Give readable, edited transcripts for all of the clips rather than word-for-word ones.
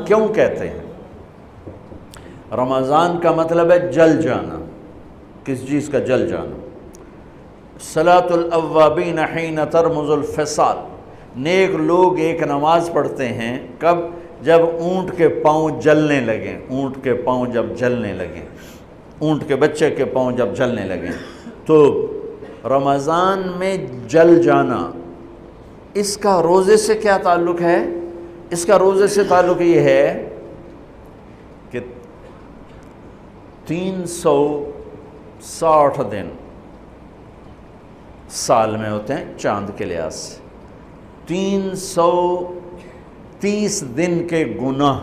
کیوں کہتے ہیں؟ رمضان کا مطلب ہے جل جانا. کس چیز کا جل جانا؟ صلاۃ الاوابین حین ترمز الفصال. نیک لوگ ایک نماز پڑھتے ہیں کب؟ جب اونٹ کے پاؤں جلنے لگیں. اونٹ کے پاؤں جب جلنے لگیں، اونٹ کے بچے کے پاؤں جب جلنے لگیں. تو رمضان میں جل جانا، اس کا روزے سے کیا تعلق ہے؟ اس کا روزے سے تعلق یہ ہے کہ 360 دن سال میں ہوتے ہیں چاند کے لحاظ سے. 330 دن کے گناہ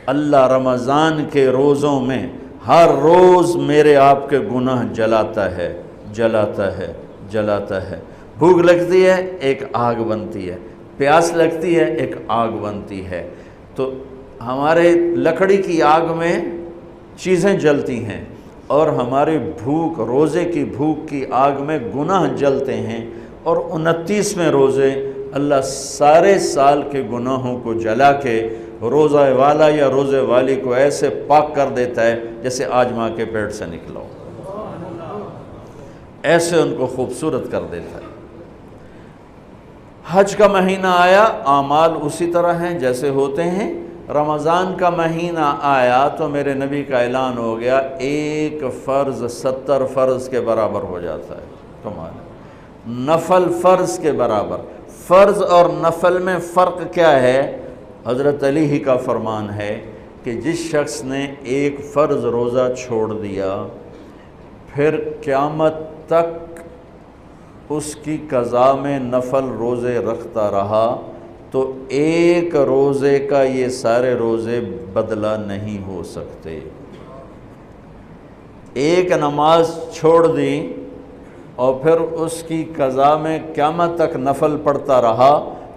اللہ رمضان کے روزوں میں ہر روز میرے آپ کے گناہ جلاتا ہے، جلاتا ہے، جلاتا ہے. بھوک لگتی ہے ایک آگ بنتی ہے، پیاس لگتی ہے ایک آگ بنتی ہے. تو ہمارے لکڑی کی آگ میں چیزیں جلتی ہیں اور ہماری بھوک، روزے کی بھوک کی آگ میں گناہ جلتے ہیں. اور 29ویں روزے اللہ سارے سال کے گناہوں کو جلا کے روزہ والا یا روزے والی کو ایسے پاک کر دیتا ہے جیسے آج ماں کے پیٹ سے نکلا ہو. ایسے ان کو خوبصورت کر دیتا ہے. حج کا مہینہ آیا، اعمال اسی طرح ہیں جیسے ہوتے ہیں. رمضان کا مہینہ آیا تو میرے نبی کا اعلان ہو گیا، ایک فرض 70 فرض کے برابر ہو جاتا ہے. کمال. نفل فرض کے برابر. فرض اور نفل میں فرق کیا ہے؟ حضرت علی ہی کا فرمان ہے کہ جس شخص نے ایک فرض روزہ چھوڑ دیا پھر قیامت تک اس کی قضا میں نفل روزے رکھتا رہا تو ایک روزے کا یہ سارے روزے بدلہ نہیں ہو سکتے. ایک نماز چھوڑ دی اور پھر اس کی قضا میں قیامت تک نفل پڑھتا رہا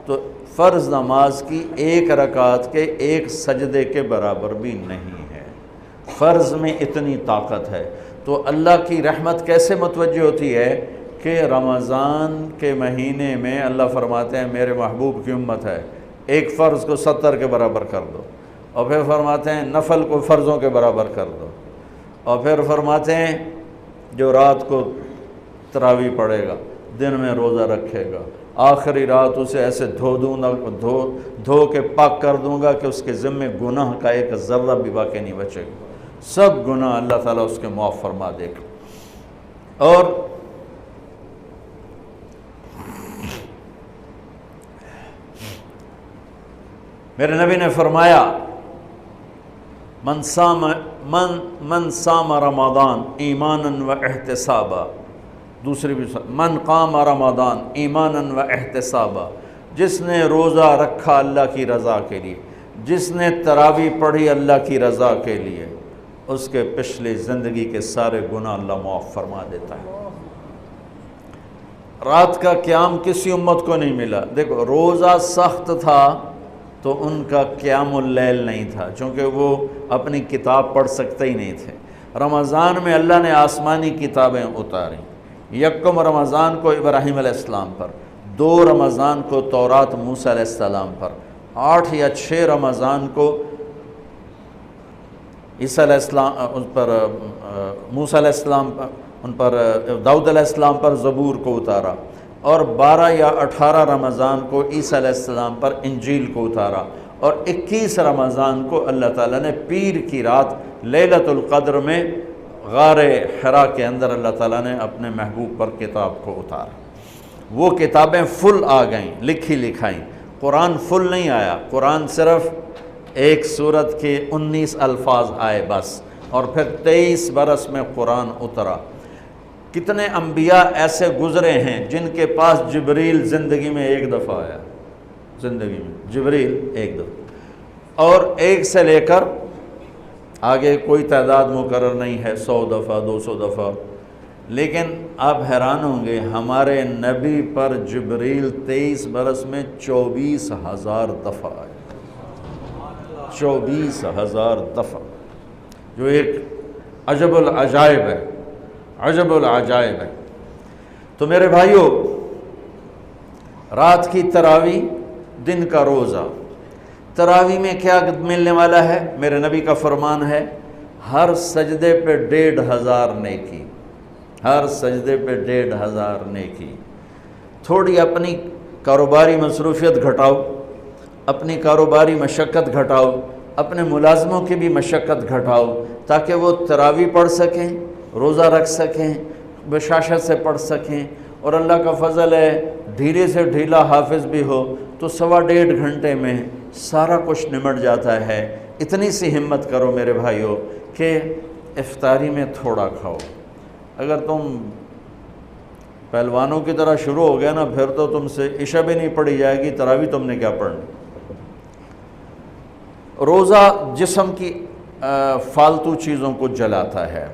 تو فرض نماز کی ایک رکعت کے ایک سجدے کے برابر بھی نہیں ہے. فرض میں اتنی طاقت ہے. تو اللہ کی رحمت کیسے متوجہ ہوتی ہے کہ رمضان کے مہینے میں اللہ فرماتے ہیں میرے محبوب کی امت ہے، ایک فرض کو 70 کے برابر کر دو. اور پھر فرماتے ہیں نفل کو فرضوں کے برابر کر دو. اور پھر فرماتے ہیں جو رات کو تراویح پڑھے گا، دن میں روزہ رکھے گا، آخری رات اسے ایسے دھو کے پاک کر دوں گا کہ اس کے ذمے گناہ کا ایک ذرہ بھی باقی نہیں بچے گا. سب گناہ اللہ تعالیٰ اس کے معاف فرما دے گا. اور میرے نبی نے فرمایا من صام رمضان ایمانا و احتسابا. دوسری بھی من قام رمضان ایمانا و احتسابا. جس نے روزہ رکھا اللہ کی رضا کے لیے، جس نے تراویح پڑھی اللہ کی رضا کے لیے، اس کے پچھلی زندگی کے سارے گناہ اللہ معاف فرما دیتا ہے. رات کا قیام کسی امت کو نہیں ملا. دیکھو روزہ سخت تھا تو ان کا قیام اللیل نہیں تھا چونکہ وہ اپنی کتاب پڑھ سکتے ہی نہیں تھے. رمضان میں اللہ نے آسمانی کتابیں اتاریں. یکم رمضان کو ابراہیم علیہ السلام پر، 2 رمضان کو تورات موسیٰ علیہ السلام پر، 8 یا 6 رمضان کو عیسیٰ علیہ السلام ان پر، موسیٰ علیہ السلام پر، ان پر داؤد علیہ السلام پر زبور کو اتارا. اور 12 یا 18 رمضان کو عیسیٰ علیہ السلام پر انجیل کو اتارا. اور 21 رمضان کو اللہ تعالیٰ نے پیر کی رات لیلۃ القدر میں غار حرا کے اندر اللہ تعالیٰ نے اپنے محبوب پر کتاب کو اتارا. وہ کتابیں فل آ گئیں، لکھی لکھائیں. قرآن فل نہیں آیا، قرآن صرف ایک سورت کے 19 الفاظ آئے بس. اور پھر 23 برس میں قرآن اترا. کتنے انبیاء ایسے گزرے ہیں جن کے پاس جبریل زندگی میں ایک دفعہ آیا، زندگی میں جبریل ایک دفعہ، اور ایک سے لے کر آگے کوئی تعداد مقرر نہیں ہے، 100 دفعہ 200 دفعہ. لیکن آپ حیران ہوں گے ہمارے نبی پر جبریل 23 برس میں 24,000 دفعہ آئے. 24,000 دفعہ، جو ایک عجب العجائب ہے، عجب العجائب ہے. تو میرے بھائیوں، رات کی تراویح، دن کا روزہ، تراویح میں کیا ملنے والا ہے؟ میرے نبی کا فرمان ہے ہر سجدے پہ 1500 نیکی، ہر سجدے پہ 1500 نیکی۔ تھوڑی اپنی کاروباری مصروفیت گھٹاؤ، اپنی کاروباری مشقت گھٹاؤ، اپنے ملازموں کی بھی مشقت گھٹاؤ تاکہ وہ تراویح پڑھ سکیں، روزہ رکھ سکیں، بشاشت سے پڑھ سکیں، اور اللہ کا فضل ہے ڈھیلے سے ڈھیلا حافظ بھی ہو تو 1.5 گھنٹے میں سارا کچھ نمٹ جاتا ہے۔ اتنی سی ہمت کرو میرے بھائیوں کہ افطاری میں تھوڑا کھاؤ۔ اگر تم پہلوانوں کی طرح شروع ہو گیا نا، پھر تو تم سے عشاء بھی نہیں پڑھی جائے گی، تراویح تم نے کیا پڑھنی۔ روزہ جسم کی فالتو چیزوں کو جلاتا ہے،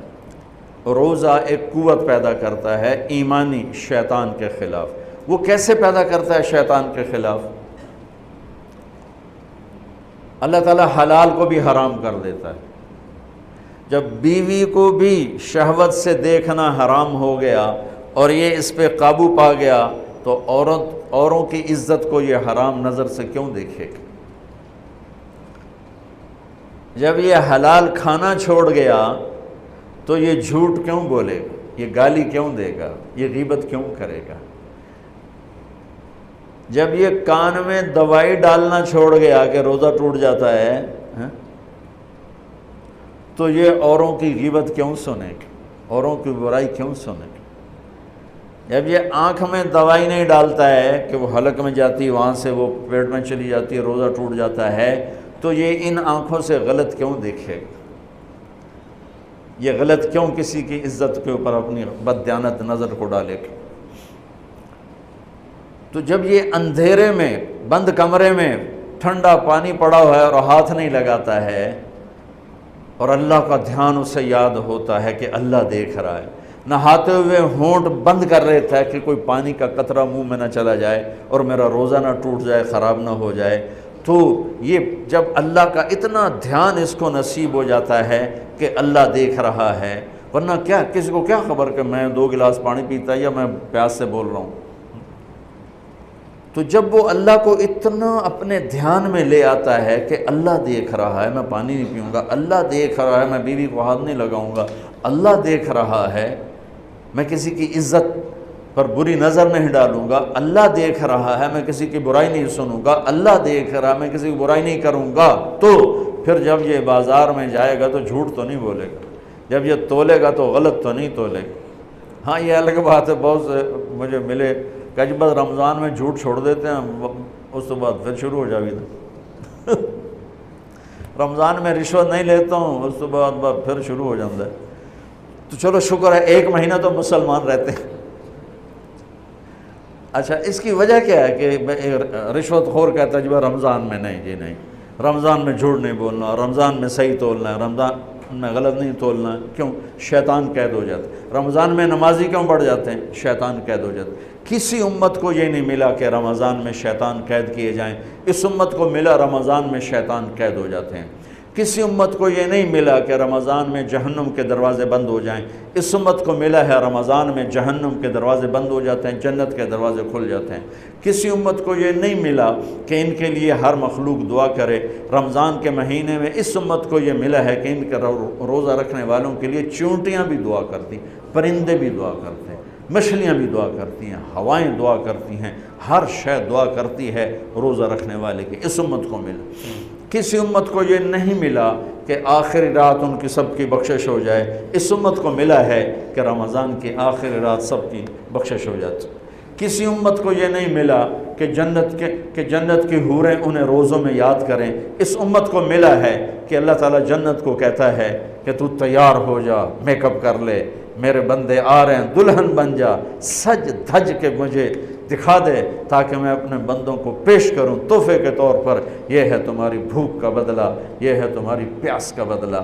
روزہ ایک قوت پیدا کرتا ہے ایمانی شیطان کے خلاف۔ وہ کیسے پیدا کرتا ہے شیطان کے خلاف؟ اللہ تعالیٰ حلال کو بھی حرام کر دیتا ہے۔ جب بیوی کو بھی شہوت سے دیکھنا حرام ہو گیا اور یہ اس پہ قابو پا گیا تو اوروں کی عزت کو یہ حرام نظر سے کیوں دیکھے گا؟ جب یہ حلال کھانا چھوڑ گیا تو یہ جھوٹ کیوں بولے گا، یہ گالی کیوں دے گا، یہ غیبت کیوں کرے گا؟ جب یہ کان میں دوائی ڈالنا چھوڑ گیا کہ روزہ ٹوٹ جاتا ہے تو یہ اوروں کی غیبت کیوں سنے گا، اوروں کی برائی کیوں سنے گا؟ جب یہ آنکھ میں دوائی نہیں ڈالتا ہے کہ وہ حلق میں جاتی ہے، وہاں سے وہ پیٹ میں چلی جاتی ہے، روزہ ٹوٹ جاتا ہے، تو یہ ان آنکھوں سے غلط کیوں دیکھے گا؟ یہ غلط کیوں کسی کی عزت کے اوپر اپنی بددیانت نظر کو ڈالے گا؟ تو جب یہ اندھیرے میں بند کمرے میں ٹھنڈا پانی پڑا ہوا ہے اور ہاتھ نہیں لگاتا ہے اور اللہ کا دھیان اسے یاد ہوتا ہے کہ اللہ دیکھ رہا ہے، نہاتے ہوئے ہونٹ بند کر لیتا ہے کہ کوئی پانی کا قطرہ منہ میں نہ چلا جائے اور میرا روزہ نہ ٹوٹ جائے، خراب نہ ہو جائے، تو یہ جب اللہ کا اتنا دھیان اس کو نصیب ہو جاتا ہے کہ اللہ دیکھ رہا ہے، ورنہ کیا کسی کو کیا خبر کہ میں 2 گلاس پانی پیتا یا میں پیاس سے بول رہا ہوں۔ تو جب وہ اللہ کو اتنا اپنے دھیان میں لے آتا ہے کہ اللہ دیکھ رہا ہے، میں پانی نہیں پیوں گا، اللہ دیکھ رہا ہے، میں بیوی کو ہاتھ نہیں لگاؤں گا، اللہ دیکھ رہا ہے، میں کسی کی عزت پر بری نظر نہیں ڈالوں گا، اللہ دیکھ رہا ہے، میں کسی کی برائی نہیں سنوں گا، اللہ دیکھ رہا ہے، میں کسی کی برائی نہیں کروں گا، تو پھر جب یہ بازار میں جائے گا تو جھوٹ تو نہیں بولے گا، جب یہ تولے گا تو غلط تو نہیں تولے گا۔ ہاں یہ الگ بات ہے، بہت سے مجھے ملے کہ جب رمضان میں جھوٹ چھوڑ دیتے ہیں، اس کے بعد پھر شروع ہو جاوی تھا رمضان میں رشوت نہیں لیتا ہوں، اس کے بعد پھر شروع ہو جاتا ہے۔ تو چلو شکر ہے 1 مہینہ تو مسلمان رہتے ہیں۔ اچھا اس کی وجہ کیا ہے کہ رشوت خور کہتا ہے جی رمضان میں نہیں، جی نہیں، رمضان میں جھوٹ نہیں بولنا، رمضان میں صحیح تولنا ہے، رمضان میں غلط نہیں تولنا ہے۔ کیوں؟ شیطان قید ہو جاتا ہے۔ رمضان میں نمازی کیوں بڑھ جاتے ہیں؟ شیطان قید ہو جاتا ہے۔ کسی امت کو یہ نہیں ملا کہ رمضان میں شیطان قید کیے جائیں، اس امت کو ملا رمضان میں شیطان قید ہو جاتے ہیں۔ کسی امت کو یہ نہیں ملا کہ رمضان میں جہنم کے دروازے بند ہو جائیں، اس امت کو ملا ہے رمضان میں جہنم کے دروازے بند ہو جاتے ہیں، جنت کے دروازے کھل جاتے ہیں۔ کسی امت کو یہ نہیں ملا کہ ان کے لیے ہر مخلوق دعا کرے، رمضان کے مہینے میں اس امت کو یہ ملا ہے کہ ان کے روزہ رکھنے والوں کے لیے چونٹیاں بھی دعا کرتی، پرندے بھی دعا کرتے ہیں، مچھلیاں بھی دعا کرتی ہیں، ہوائیں دعا کرتی ہیں، ہر شے دعا کرتی ہے روزہ رکھنے والے کی، اس امت کو ملا۔ کسی امت کو یہ نہیں ملا کہ آخری رات ان کی سب کی بخشش ہو جائے، اس امت کو ملا ہے کہ رمضان کی آخری رات سب کی بخشش ہو جاتی۔ کسی امت کو یہ نہیں ملا کہ جنت کی حوریں انہیں روزوں میں یاد کریں، اس امت کو ملا ہے کہ اللہ تعالیٰ جنت کو کہتا ہے کہ تو تیار ہو جا، میک اپ کر لے، میرے بندے آ رہے ہیں، دلہن بن جا، سج دھج کے مجھے دکھا دے تاکہ میں اپنے بندوں کو پیش کروں تحفے کے طور پر، یہ ہے تمہاری بھوک کا بدلہ، یہ ہے تمہاری پیاس کا بدلہ۔